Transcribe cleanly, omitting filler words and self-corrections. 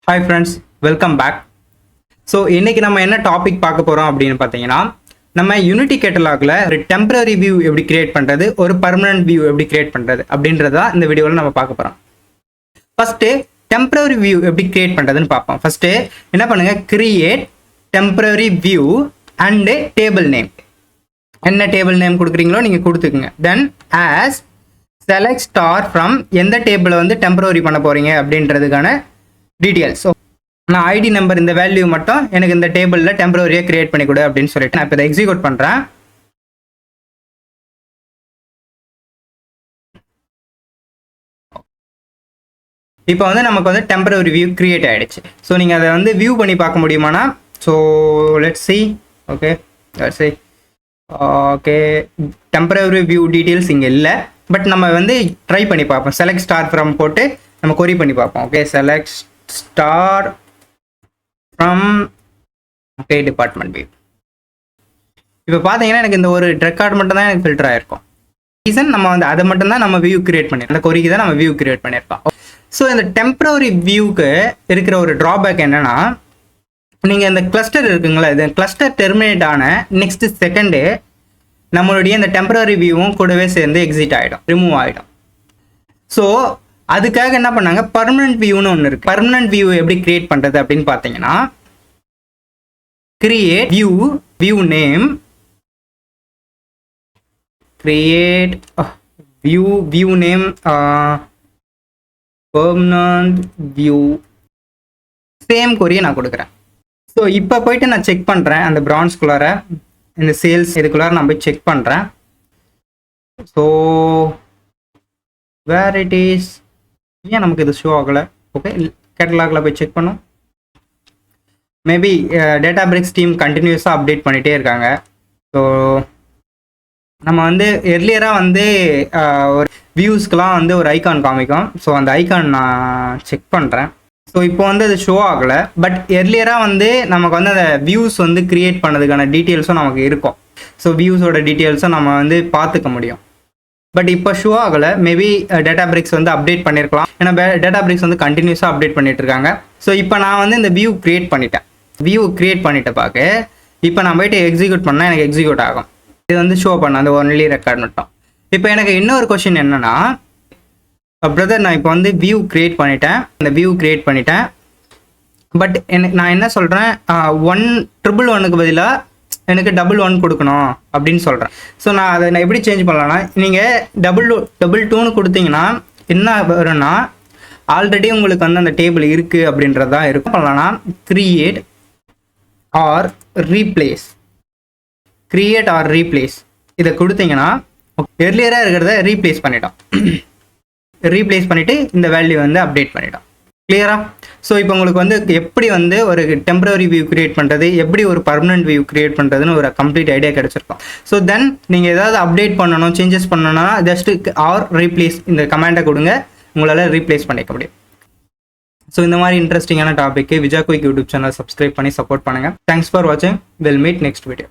Hi friends, welcome back. So இன்னைக்கு நம்ம என்ன டாபிக் பார்க்க போறோம் அப்படின்னு பார்த்தீங்கன்னா, நம்ம யூனிட்டி கேட்டலாக்ல ஒரு டெம்பரரி வியூ எப்படி கிரியேட் பண்றது, ஒரு பர்மனன்ட் வியூ எப்படி கிரியேட் பண்றது அப்படின்றத இந்த வீடியோவில் நம்ம பார்க்க போறோம். ஃபர்ஸ்ட் டெம்பரரி வியூ எப்படி கிரியேட் பண்றதுன்னு பார்ப்போம். ஃபர்ஸ்ட் என்ன பண்ணுங்க, create temporary view and table name. என்ன டேபிள் நேம் கொடுக்குறீங்களோ நீங்க கொடுத்துக்குங்க. தென் ஆஸ் செலக்ட் ஸ்டார் ஃப்ரம் எந்த டேபிளை வந்து டெம்பரரி பண்ண போறீங்க அப்படின்றதுக்கான டீட்டெயில்ஸ். ஸோ நான் ஐடி நம்பர் இந்த வேல்யூ மட்டும் எனக்கு இந்த டேபிளில் டெம்பரரியாக கிரியேட் பண்ணி கொடு அப்படின்னு சொல்லிட்டு நான் இப்போ இதை எக்ஸிக்யூட் பண்ணுறேன். இப்போ வந்து நமக்கு வந்து டெம்பரரி வியூ கிரியேட் ஆகிடுச்சு. ஸோ நீங்கள் அதை வந்து வியூ பண்ணி பார்க்க முடியுமானா, so let's see. Okay let's see. Okay temporary view details இங்கே இல்லை, பட் நம்ம வந்து ட்ரை பண்ணி பார்ப்போம். செலக்ட் ஸ்டார் ஃப்ரம் போட்டு நம்ம கொரி பண்ணி பார்ப்போம். Okay select star from okay department view. இப்போ பார்த்தீங்கன்னா எனக்கு இந்த ஒரு ரெக்கார்ட் மட்டும் தான் எனக்கு ஃபில்டர் ஆகிருக்கும். ரீசன் நம்ம வந்து அதை மட்டும் தான் நம்ம வியூ கிரியேட் பண்ணியிருக்கோம். அந்த கொரிக்கு தான் நம்ம வியூ கிரியேட் பண்ணியிருக்கோம். ஸோ இந்த டெம்பரரி வியூக்கு இருக்கிற ஒரு ட்ராபேக் என்னன்னா, நீங்கள் இந்த கிளஸ்டர் இருக்குங்களா, இந்த கிளஸ்டர் டெர்மினேட் ஆன நெக்ஸ்ட் செகண்டு நம்மளுடைய இந்த டெம்பரரி வியூவும் கூடவே சேர்ந்து எக்ஸிட் ஆகிடும், ரிமூவ் ஆகிடும். ஸோ அதுக்காக என்ன பண்ணாங்க, பர்மனன்ட் வியூன்னு ஒன்று இருக்கு. பர்மனன்ட் வியூ எப்படி கிரியேட் பண்றது அப்படின்னு பார்த்தீங்கன்னா, create view, view name, create view, view name permanent view, same கொரியை நான் கொடுக்குறேன். ஸோ இப்போ போயிட்டு நான் செக் பண்ணுறேன் அந்த பிரான்ஸ்குள்ளார, இந்த சேல்ஸ் இதுக்குள்ளார நான் போய் செக் பண்ணுறேன். ஸோ வேர் இட் இஸ், ஏன் நமக்கு இது ஷோ ஆகலை? ஓகே கேட்டலாகில் போய் செக் பண்ணும். மேபி டேட்டாபிரிக்ஸ் டீம் கண்டினியூஸாக அப்டேட் பண்ணிகிட்டே இருக்காங்க. ஸோ நம்ம வந்து எர்லியராக வந்து ஒரு வியூஸ்க்கெலாம் வந்து ஒரு ஐகான் காமிக்கும். ஸோ அந்த ஐகான் நான் செக் பண்ணுறேன். ஸோ இப்போ வந்து அது ஷோ ஆகலை, பட் எர்லியராக வந்து நமக்கு வந்து அந்த வியூஸ் வந்து கிரியேட் பண்ணதுக்கான டீட்டெயில்ஸும் நமக்கு இருக்கும். ஸோ வியூஸோட டீட்டெயில்ஸும் நம்ம வந்து பார்த்துக்க முடியும். பட் இப்போ ஷோ ஆகலை. மேபி டேட்டாபிரிக்ஸ் வந்து அப்டேட் பண்ணியிருக்கலாம், ஏன்னா டேட்டாபிரிக்ஸ் வந்து கண்டினியூஸாக அப்டேட் பண்ணிட்டு இருக்காங்க. ஸோ இப்போ நான் வந்து இந்த வியூ கிரியேட் பண்ணிட்டேன். வியூ கிரியேட் பண்ணிட்ட பார்க்க இப்போ நான் போயிட்டு எக்ஸிக்யூட் பண்ணால் எனக்கு எக்ஸிக்யூட் ஆகும். இது வந்து ஷோ பண்ண அந்த ஒன்லி ரெக்கார்ட் மட்டும். இப்போ எனக்கு இன்னொரு கொஸ்டின் என்னன்னா, பிரதர் நான் இப்போ வந்து வியூ கிரியேட் பண்ணிட்டேன், இந்த வியூ கிரியேட் பண்ணிட்டேன், பட் எனக்கு நான் என்ன சொல்கிறேன், 111க்கு பதிலாக எனக்கு 11 கொடுக்கணும் அப்படின்னு சொல்கிறேன். ஸோ நான் அதை நான் எப்படி சேஞ்ச் பண்ணலான்னா, நீங்கள் 222ன்னு கொடுத்தீங்கன்னா என்ன வரும்னா, ஆல்ரெடி உங்களுக்கு வந்து அந்த டேபிள் இருக்குது அப்படின்றது தான் இருக்கும். பண்ணலான்னா create R replace, create R replace இதை கொடுத்தீங்கன்னா எர்லியராக இருக்கிறத ரீப்ளேஸ் பண்ணிட்டோம். ரீப்ளேஸ் பண்ணிவிட்டு இந்த வேல்யூ வந்து அப்டேட் பண்ணிட்டோம். கிளியரா? ஸோ இப்போ உங்களுக்கு வந்து எப்படி வந்து ஒரு டெம்பரரி வியூ கிரியேட் பண்ணுறது, எப்படி ஒரு பர்மனன்ட் வியூ கிரியேட் பண்ணுறதுன்னு ஒரு கம்ப்ளீட் ஐடியா கிடச்சிருக்கும். ஸோ தென் நீங்கள் ஏதாவது அப்டேட் பண்ணணும், சேஞ்சஸ் பண்ணணும்னா ஜஸ்ட் ஆர் ரீப்ளேஸ் இந்த கமெண்டை கொடுங்க, உங்களால் ரீப்ளேஸ் பண்ணிக்க முடியும். ஸோ இந்த மாதிரி இன்ட்ரெஸ்டிங்கான டாபிக்கு விஜா குயிக் யூடியூப் சேனல் சப்ஸ்கிரைப் பண்ணி சப்போர்ட் பண்ணுங்கள். தேங்க்ஸ் ஃபார் வாட்சிங். Will meet next video.